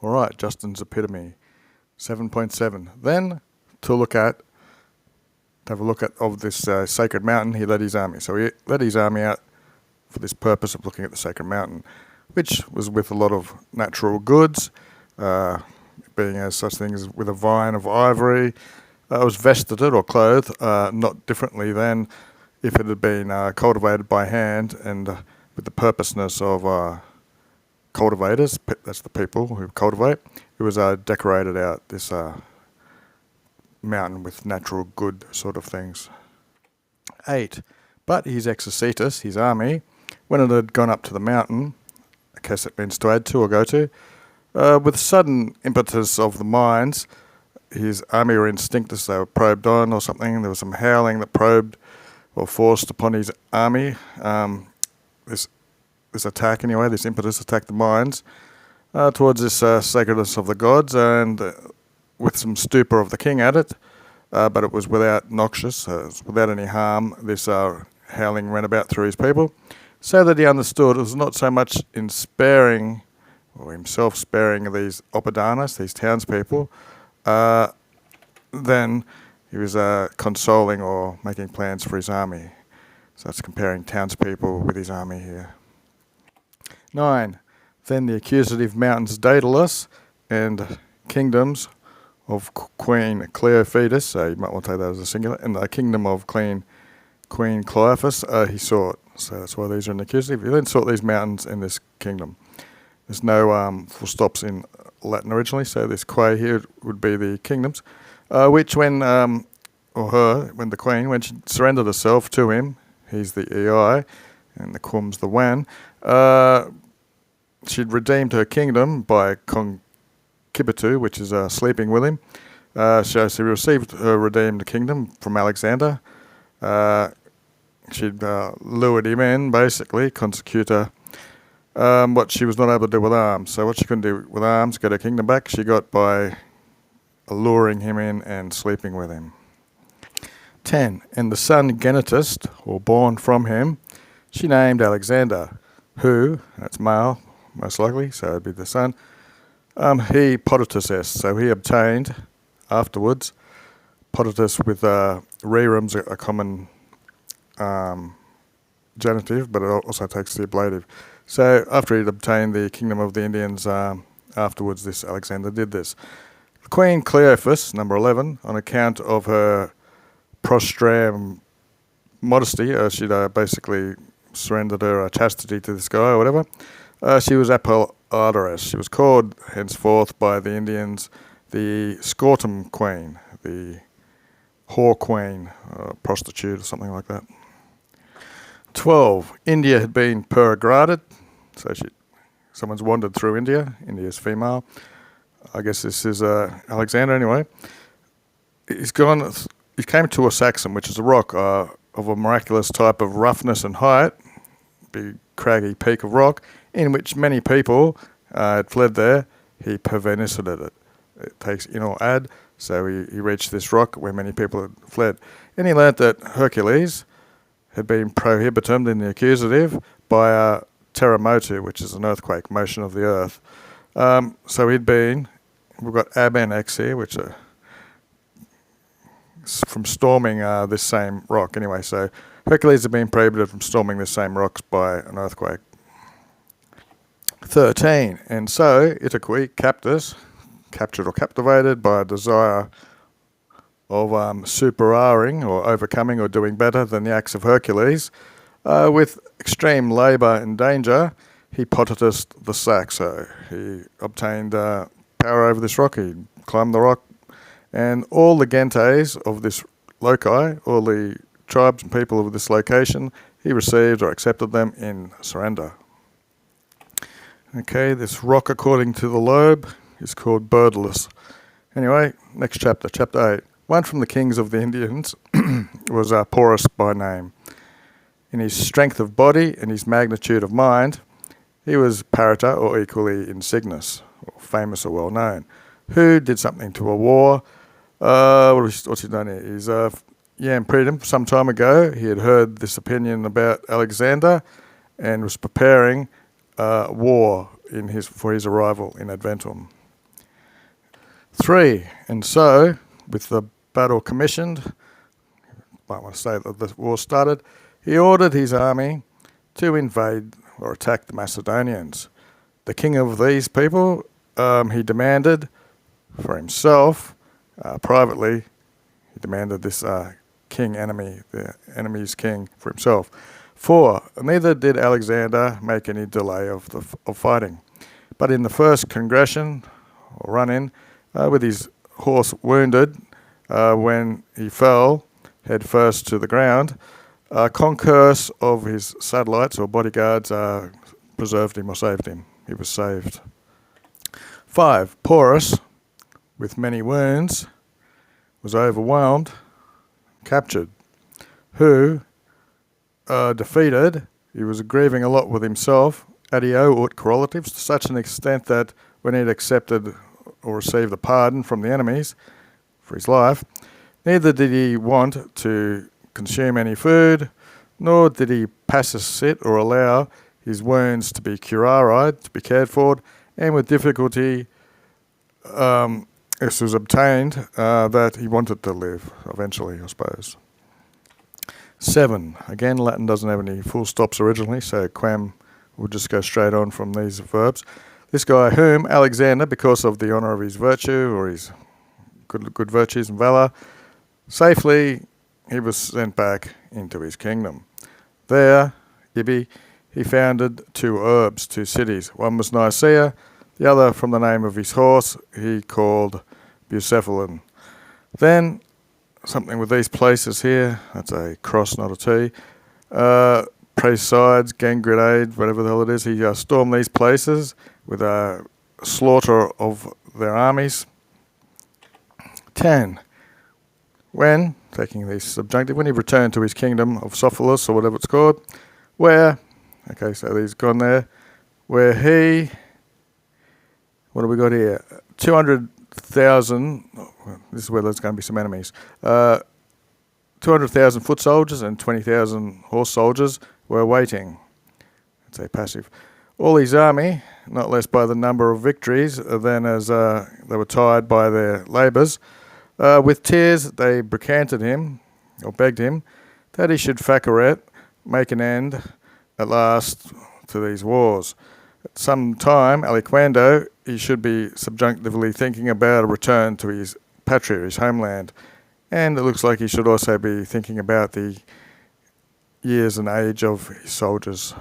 All right, Justin's epitome, 7.7. Then, to have a look at of this sacred mountain, he led his army. So he led his army out for this purpose of looking at the sacred mountain, which was with a lot of natural goods, being as such things with a vine of ivory. It was vested or clothed, not differently than if it had been cultivated by hand and with the purposeness of cultivators, that's the people who cultivate. It was decorated out, this mountain, with natural good sort of things. 8. But his exercitus, his army, when it had gone up to the mountain, a case it means to add to or go to, with sudden impetus of the minds, his army were instinct as they were probed on or something. There was some howling that probed or forced upon his army. This attack anyway, this impetus attacked the minds towards this sacredness of the gods, and with some stupor of the king at it, but it was without noxious, without any harm. This howling ran about through his people, so that he understood it was not so much in sparing, or himself sparing these oppidanos, these townspeople, then he was consoling or making plans for his army. So that's comparing townspeople with his army here. 9. Then the accusative mountains Daedalus and kingdoms of Queen Cleophetus, so you might want to take that as a singular, and the kingdom of Queen Cleophas he sought. So that's why these are in the accusative. He then sought these mountains in this kingdom. There's no full stops in Latin originally, so this quae here would be the kingdoms, which when the queen, when she surrendered herself to him, he's the EI, and the quum's the wan, she'd redeemed her kingdom by concubitu, which is sleeping with him. So she received her redeemed kingdom from Alexander. She'd lured him in, basically, consecutor, what she was not able to do with arms. So what she couldn't do with arms, get her kingdom back, she got by alluring him in and sleeping with him. 10. And the son genetist, or born from him, she named Alexander, who, that's male, most likely, so it'd be the son, he potitus est, so he obtained afterwards, potitus with rerum's a common genitive, but it also takes the ablative. So after he'd obtained the kingdom of the Indians, afterwards this Alexander did this. Queen Cleophas, number 11, on account of her prostram modesty, she'd basically surrendered her chastity to this guy or whatever. She was apolloderess. She was called henceforth by the Indians the Scortum Queen, the whore queen, prostitute or something like that. 12. India had been peregraded, so someone's wandered through India. India's female. I guess this is Alexander anyway. He came to a Saxon, which is a rock of a miraculous type of roughness and height, big craggy peak of rock, in which many people had fled there. He pervenicited it. It takes in or ad, so he reached this rock where many people had fled. And he learnt that Hercules had been prohibited in the accusative by a terremotu, which is an earthquake, motion of the earth. So we've got ab and x here, which are from storming this same rock. Anyway, so Hercules had been prohibited from storming this same rocks by an earthquake. 13. And so Itaque captus, captured or captivated by a desire of superaring or overcoming or doing better than the acts of Hercules, with extreme labour and danger, he potitused the sack. So he obtained power over this rock, he climbed the rock, and all the gentes of this loci, all the tribes and people of this location, he received or accepted them in surrender. Okay, this rock, according to the Loeb, is called Birdless. Anyway, next chapter, chapter 8. One from the kings of the Indians was Porus by name. In his strength of body and his magnitude of mind, he was parita or equally insignis, or famous or well known, who did something to a war. What's he done here? He's Freedom. Some time ago, he had heard this opinion about Alexander and was preparing war for his arrival in Adventum. 3. And so, with the battle commissioned, might want to say that the war started, he ordered his army to invade or attack the Macedonians. The king of these people, he demanded for himself, privately, he demanded this king enemy, the enemy's king, for himself. 4. Neither did Alexander make any delay of fighting, but in the first congression, or run-in, with his horse wounded, when he fell head first to the ground, a concourse of his satellites or bodyguards preserved him or saved him. He was saved. 5. Porus, with many wounds, was overwhelmed, captured, who, defeated, he was grieving a lot with himself, adio ut correlatives, to such an extent that when he'd accepted or received a pardon from the enemies for his life, neither did he want to consume any food, nor did he sit or allow his wounds to be curaried, to be cared for, and with difficulty this was obtained, that he wanted to live eventually, I suppose. 7. Again, Latin doesn't have any full stops originally, so quem will just go straight on from these verbs. This guy whom Alexander, because of the honour of his virtue or his good virtues and valour, safely he was sent back into his kingdom. There, Ibi, he founded 2 urbs, 2 cities. One was Nicaea, the other from the name of his horse he called Bucephalon. Then, something with these places here, that's a cross, not a T, Praesides, gang grenade, whatever the hell it is, he stormed these places with a slaughter of their armies. 10. When, taking these subjunctive, when he returned to his kingdom of Sophilus, or whatever it's called, where, okay, so he's gone there, where he, what have we got here? 200,000, this is where there's going to be some enemies, 200,000 foot soldiers and 20,000 horse soldiers were waiting. I'd say passive. All his army, not less by the number of victories than as they were tired by their labours, with tears they recanted him, or begged him, that he should facoret, make an end at last to these wars. At some time, aliquando, he should be subjunctively thinking about a return to his patria, his homeland, and it looks like he should also be thinking about the years and age of his soldiers.